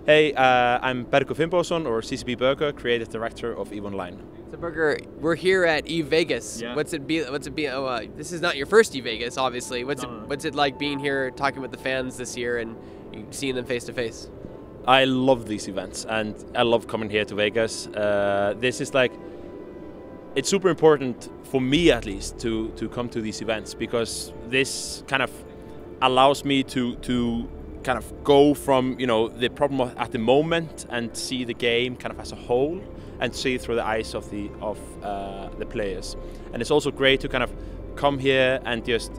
Hey, I'm Berko Fimboson, or CCP Berko, Creative Director of EVE Online. So Berger, we're here at EVE Vegas. Yeah. What's it be? Oh, this is not your first EVE Vegas, obviously. What's it like being here, talking with the fans this year, and seeing them face to face? I love these events, and I love coming here to Vegas. This is like, it's super important for me at least to come to these events, because this kind of allows me to kind of go from the problem at the moment and see the game kind of as a whole and see it through the eyes of the players. And it's also great to kind of come here and just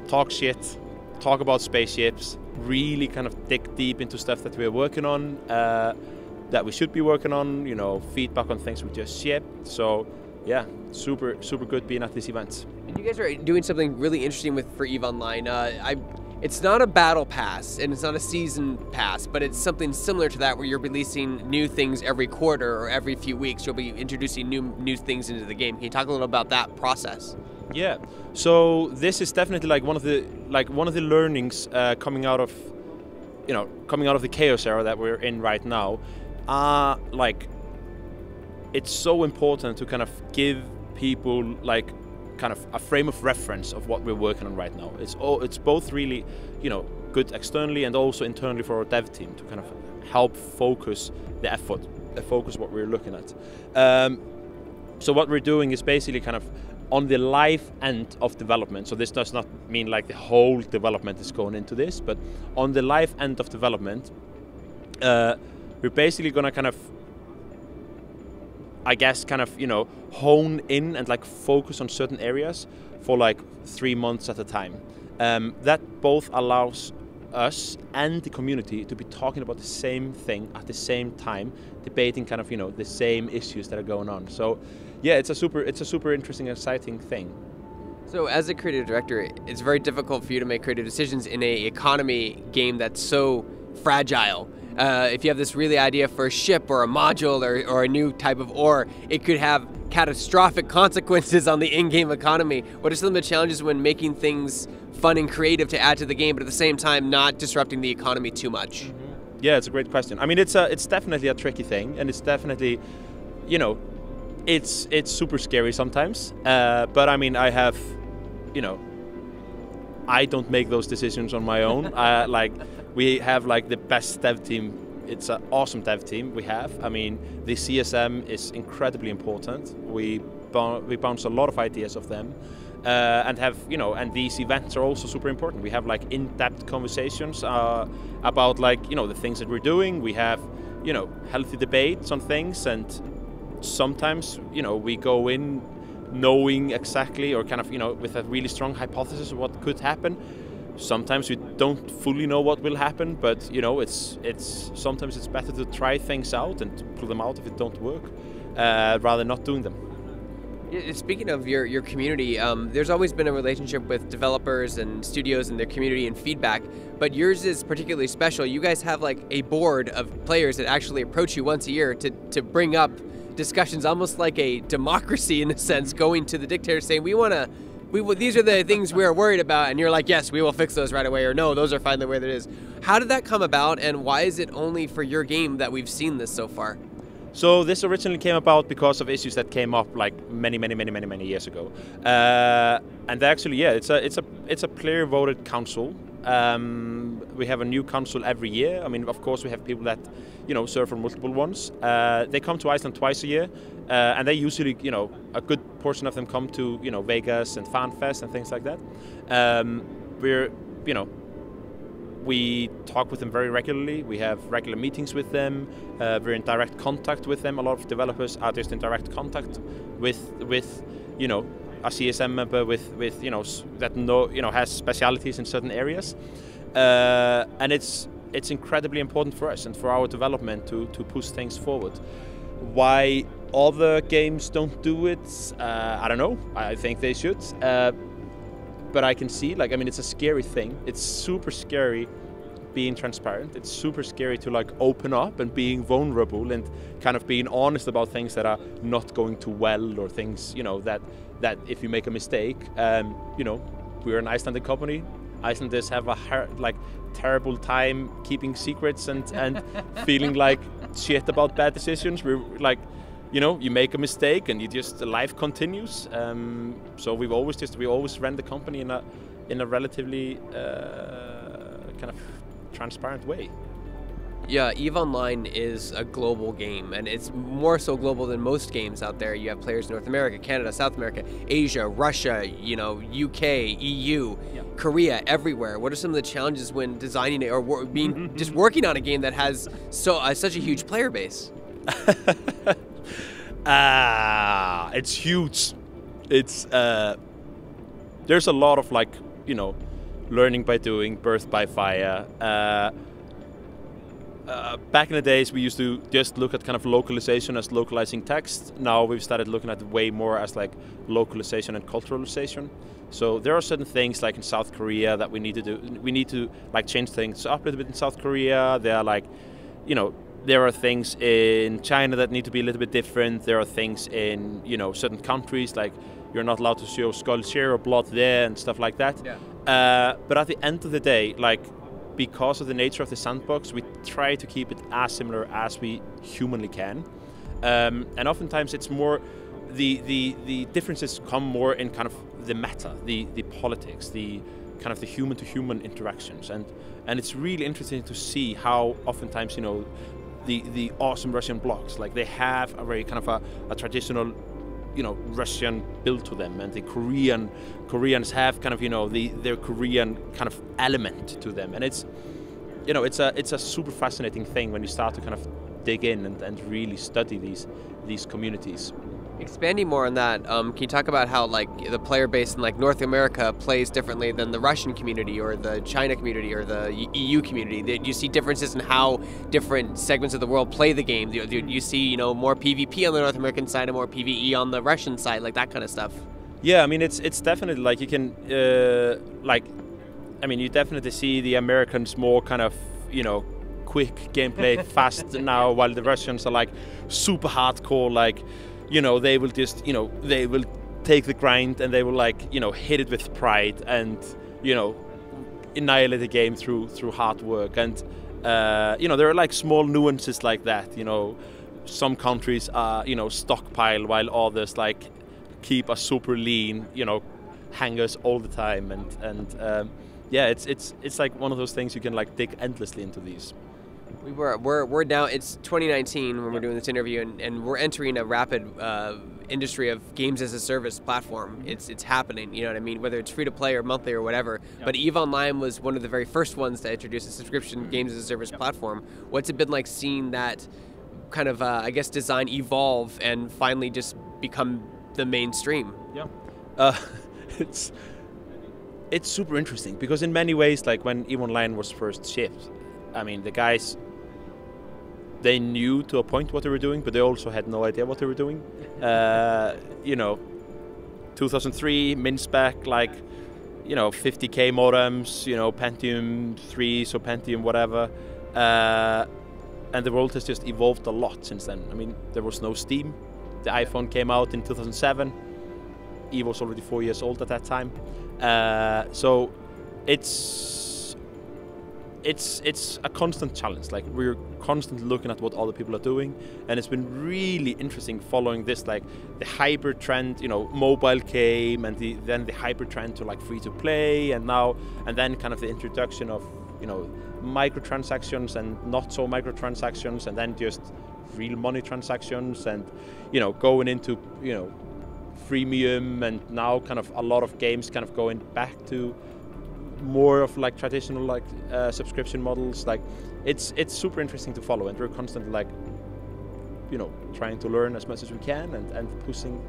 talk shit, talk about spaceships, really kind of dig deep into stuff that we're working on, that we should be working on, feedback on things we just shipped. So yeah, super good being at these events. And you guys are doing something really interesting for EVE Online. It's not a battle pass and it's not a season pass, but it's something similar to that, where you're releasing new things every quarter or every few weeks. You'll be introducing new things into the game. Can you talk a little about that process? Yeah. So this is definitely like one of the learnings coming out of the chaos era that we're in right now. It's so important to kind of give people kind of a frame of reference of what we're working on right now. It's both really, good externally and also internally for our dev team to kind of help focus the effort, focus what we're looking at. So what we're doing is basically kind of on the live end of development. So this does not mean like the whole development is going into this, but on the live end of development, we're basically gonna kind of, I guess, kind of, hone in and focus on certain areas for 3 months at a time. That both allows us and the community to be talking about the same thing at the same time, debating kind of, the same issues that are going on. So yeah, it's a super interesting, exciting thing. So as a creative director, it's very difficult for you to make creative decisions in a economy game that's so fragile. If you have this really idea for a ship or a module or a new type of ore, it could have catastrophic consequences on the in-game economy. What are some of the challenges when making things fun and creative to add to the game, but at the same time not disrupting the economy too much? Mm-hmm. Yeah, it's a great question. I mean, it's definitely a tricky thing, and it's definitely, it's super scary sometimes. But I mean, I have, I don't make those decisions on my own. We have the best dev team. It's an awesome dev team we have. I mean, the CSM is incredibly important. We bounce a lot of ideas off them, and have and these events are also super important. We have in-depth conversations about the things that we're doing. We have healthy debates on things, and sometimes we go in knowing exactly, or kind of with a really strong hypothesis of what could happen. Sometimes we don't fully know what will happen, but sometimes it's better to try things out and to pull them out if it don't work, rather than not doing them. Speaking of your community, there's always been a relationship with developers and studios and their community and feedback, but yours is particularly special. You guys have a board of players that actually approach you once a year to bring up discussions, almost like a democracy in a sense, going to the dictator saying, these are the things we're worried about, and you're like, yes, we will fix those right away, or no, those are fine the way that it is. How did that come about, and why is it only for your game that we've seen this so far? So this originally came about because of issues that came up many years ago, and actually, yeah, it's a player voted council. We have a new council every year. I mean, of course, we have people that serve on multiple ones. They come to Iceland twice a year, and they usually, a good portion of them come to Vegas and FanFest and things like that. We talk with them very regularly. We have regular meetings with them. We're in direct contact with them. A lot of developers are just in direct contact with a CSM member that has specialities in certain areas, and it's incredibly important for us and for our development to push things forward. Why other games don't do it, I don't know. I think they should. But I can see, it's a scary thing. It's super scary being transparent. It's super scary to open up and being vulnerable and kind of being honest about things that are not going too well, or things, that if you make a mistake, we're an Icelandic company. Icelanders have a terrible time keeping secrets and feeling like shit about bad decisions. We're like, you make a mistake and life continues. So we always ran the company in a relatively kind of transparent way. Yeah, EVE Online is a global game, and it's more so global than most games out there. You have players in North America, Canada, South America, Asia, Russia, UK, EU, Korea, everywhere. What are some of the challenges when designing it or just working on a game that has such a huge player base? It's huge. It's there's a lot of learning by doing, birth by fire. Back in the days, we used to just look at kind of localization as localizing text. Now we've started looking at it way more as localization and culturalization. So there are certain things like in South Korea that we need to do. We need to change things up a little bit in South Korea. There are there are things in China that need to be a little bit different. There are things in certain countries like you're not allowed to show skull share or blood there and stuff like that. Yeah. But at the end of the day, because of the nature of the sandbox, we try to keep it as similar as we humanly can. And oftentimes it's more, the differences come more in kind of the meta, the politics, the kind of the human-to-human interactions. And it's really interesting to see how oftentimes, the awesome Russian blocks, they have a very kind of a traditional Russian build to them, and the Koreans have kind of their Korean kind of element to them, and it's a super fascinating thing when you start to kind of dig in and really study these communities. Expanding more on that, can you talk about how the player base in North America plays differently than the Russian community or the China community or the EU community? Do you see differences in how different segments of the world play the game? Do you see more PvP on the North American side and more PvE on the Russian side, that kind of stuff? Yeah, I mean it's definitely you can you definitely see the Americans more kind of quick gameplay, fast now, while the Russians are super hardcore, they will just, they will take the grind and they will hit it with pride and, annihilate the game through hard work. And, there are small nuances like that, some countries are, stockpile while others keep a super lean, hangers all the time. And yeah, it's one of those things you can dig endlessly into these. We're now, it's 2019 when we're doing this interview, and we're entering a rapid industry of games as a service platform. It's happening, you know what I mean, whether it's free to play or monthly or whatever. Yep. But EVE Online was one of the very first ones to introduce a subscription games as a service platform. What's it been like seeing that kind of, design evolve and finally just become the mainstream? Yeah. It's super interesting because in many ways, when EVE Online was first shipped, I mean, the guys, they knew to a point what they were doing, but they also had no idea what they were doing. 2003, min spec, 50K modems, Pentium 3, so Pentium whatever. And the world has just evolved a lot since then. I mean, there was no Steam. The iPhone came out in 2007. EVE was already 4 years old at that time. So it's a constant challenge. We're constantly looking at what other people are doing, and it's been really interesting following this, the hybrid trend. Mobile came, and then the hybrid trend to free to play, and then kind of the introduction of microtransactions and not so microtransactions, and then just real money transactions, and going into freemium, and now kind of a lot of games kind of going back to more of traditional subscription models. It's super interesting to follow, and we're constantly trying to learn as much as we can and pushing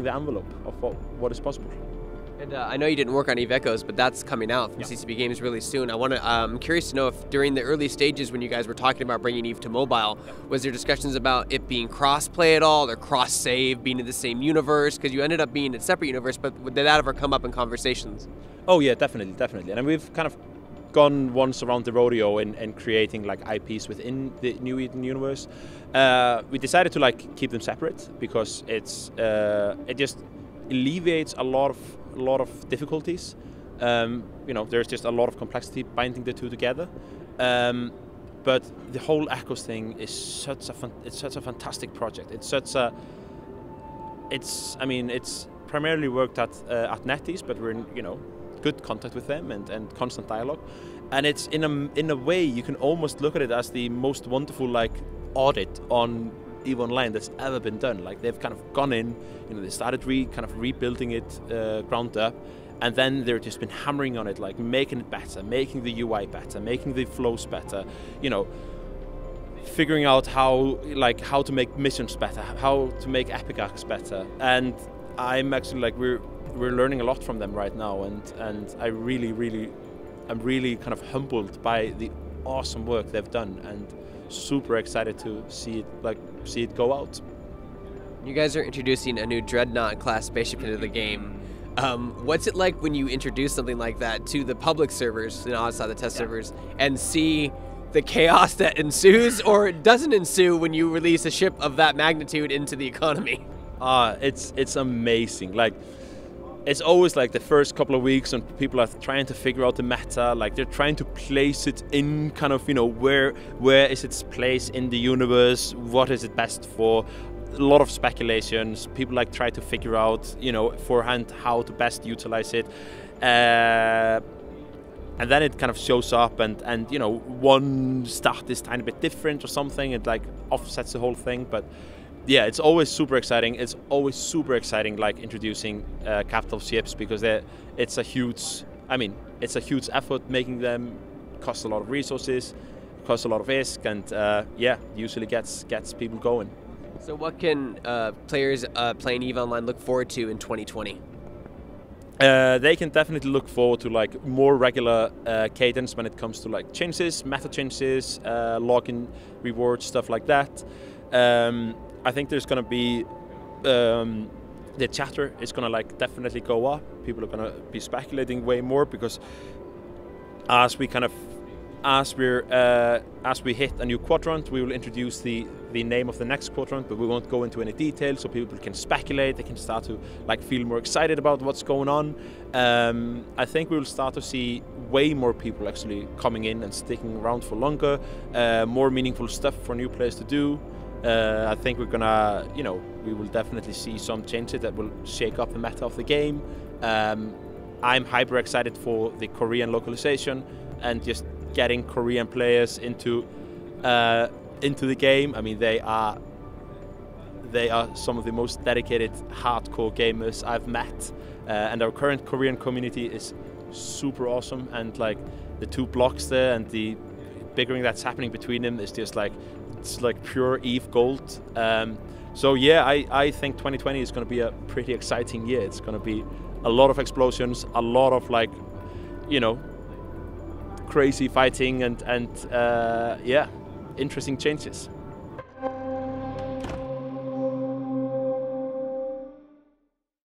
the envelope of what is possible. And I know you didn't work on EVE Echoes, but that's coming out from CCP Games really soon. I'm curious to know if during the early stages when you guys were talking about bringing EVE to mobile, was there discussions about it being cross-play at all, or cross-save, being in the same universe? Because you ended up being in a separate universe, but did that ever come up in conversations? Oh yeah, definitely. And we've kind of gone once around the rodeo in creating IPs within the New Eden universe. We decided to keep them separate because it just alleviates a lot of difficulties. You know, there's just a lot of complexity binding the two together. But the whole Echoes thing is such a fantastic project. I mean, it's primarily worked at NetEase, but we're in, you know, good contact with them and constant dialogue. And it's in a way you can almost look at it as the most wonderful like audit on EVE Online that's ever been done. Like they've kind of gone in, you know, they started kind of rebuilding it ground up, and then they've just been hammering on it, like making it better, making the UI better, making the flows better, you know, figuring out how to make missions better, how to make epic arcs better. And I'm actually like we're learning a lot from them right now, and I'm really kind of humbled by the awesome work they've done, and super excited to see it go out. You guys are introducing a new Dreadnought class spaceship into the game. What's it like when you introduce something like that to the public servers, you know, outside the test servers, and see the chaos that ensues or doesn't ensue when you release a ship of that magnitude into the economy? It's amazing. Like, it's always like the first couple of weeks when people are trying to figure out the meta, like they're trying to place it in kind of, you know, where is its place in the universe, what is it best for. A lot of speculations. People like try to figure out, you know, beforehand how to best utilize it, and then it kind of shows up, and you know, one stat is tiny bit different or something. It like offsets the whole thing. But yeah, it's always super exciting. It's always super exciting, like introducing capital ships, because it's a huge effort making them. Costs a lot of resources, costs a lot of ISK, and yeah, usually gets people going. So what can players playing EVE Online look forward to in 2020? They can definitely look forward to like more regular cadence when it comes to like changes, meta changes, login rewards, stuff like that. I think there's going to be the chatter is going to like definitely go up. People are going to be speculating way more, because as we hit a new quadrant, we will introduce the name of the next quadrant, but we won't go into any details, so people can speculate. They can start to like feel more excited about what's going on. I think we will start to see way more people actually coming in and sticking around for longer, more meaningful stuff for new players to do. I think we're gonna, you know, we will definitely see some changes that will shake up the meta of the game. I'm hyper excited for the Korean localization and just getting Korean players into the game. I mean, they are some of the most dedicated hardcore gamers I've met, and our current Korean community is super awesome. And like the two blocks there and the bickering that's happening between them is just like, it's like pure EVE gold. So yeah, I think 2020 is going to be a pretty exciting year. It's going to be a lot of explosions, a lot of like, you know, crazy fighting, and yeah, interesting changes.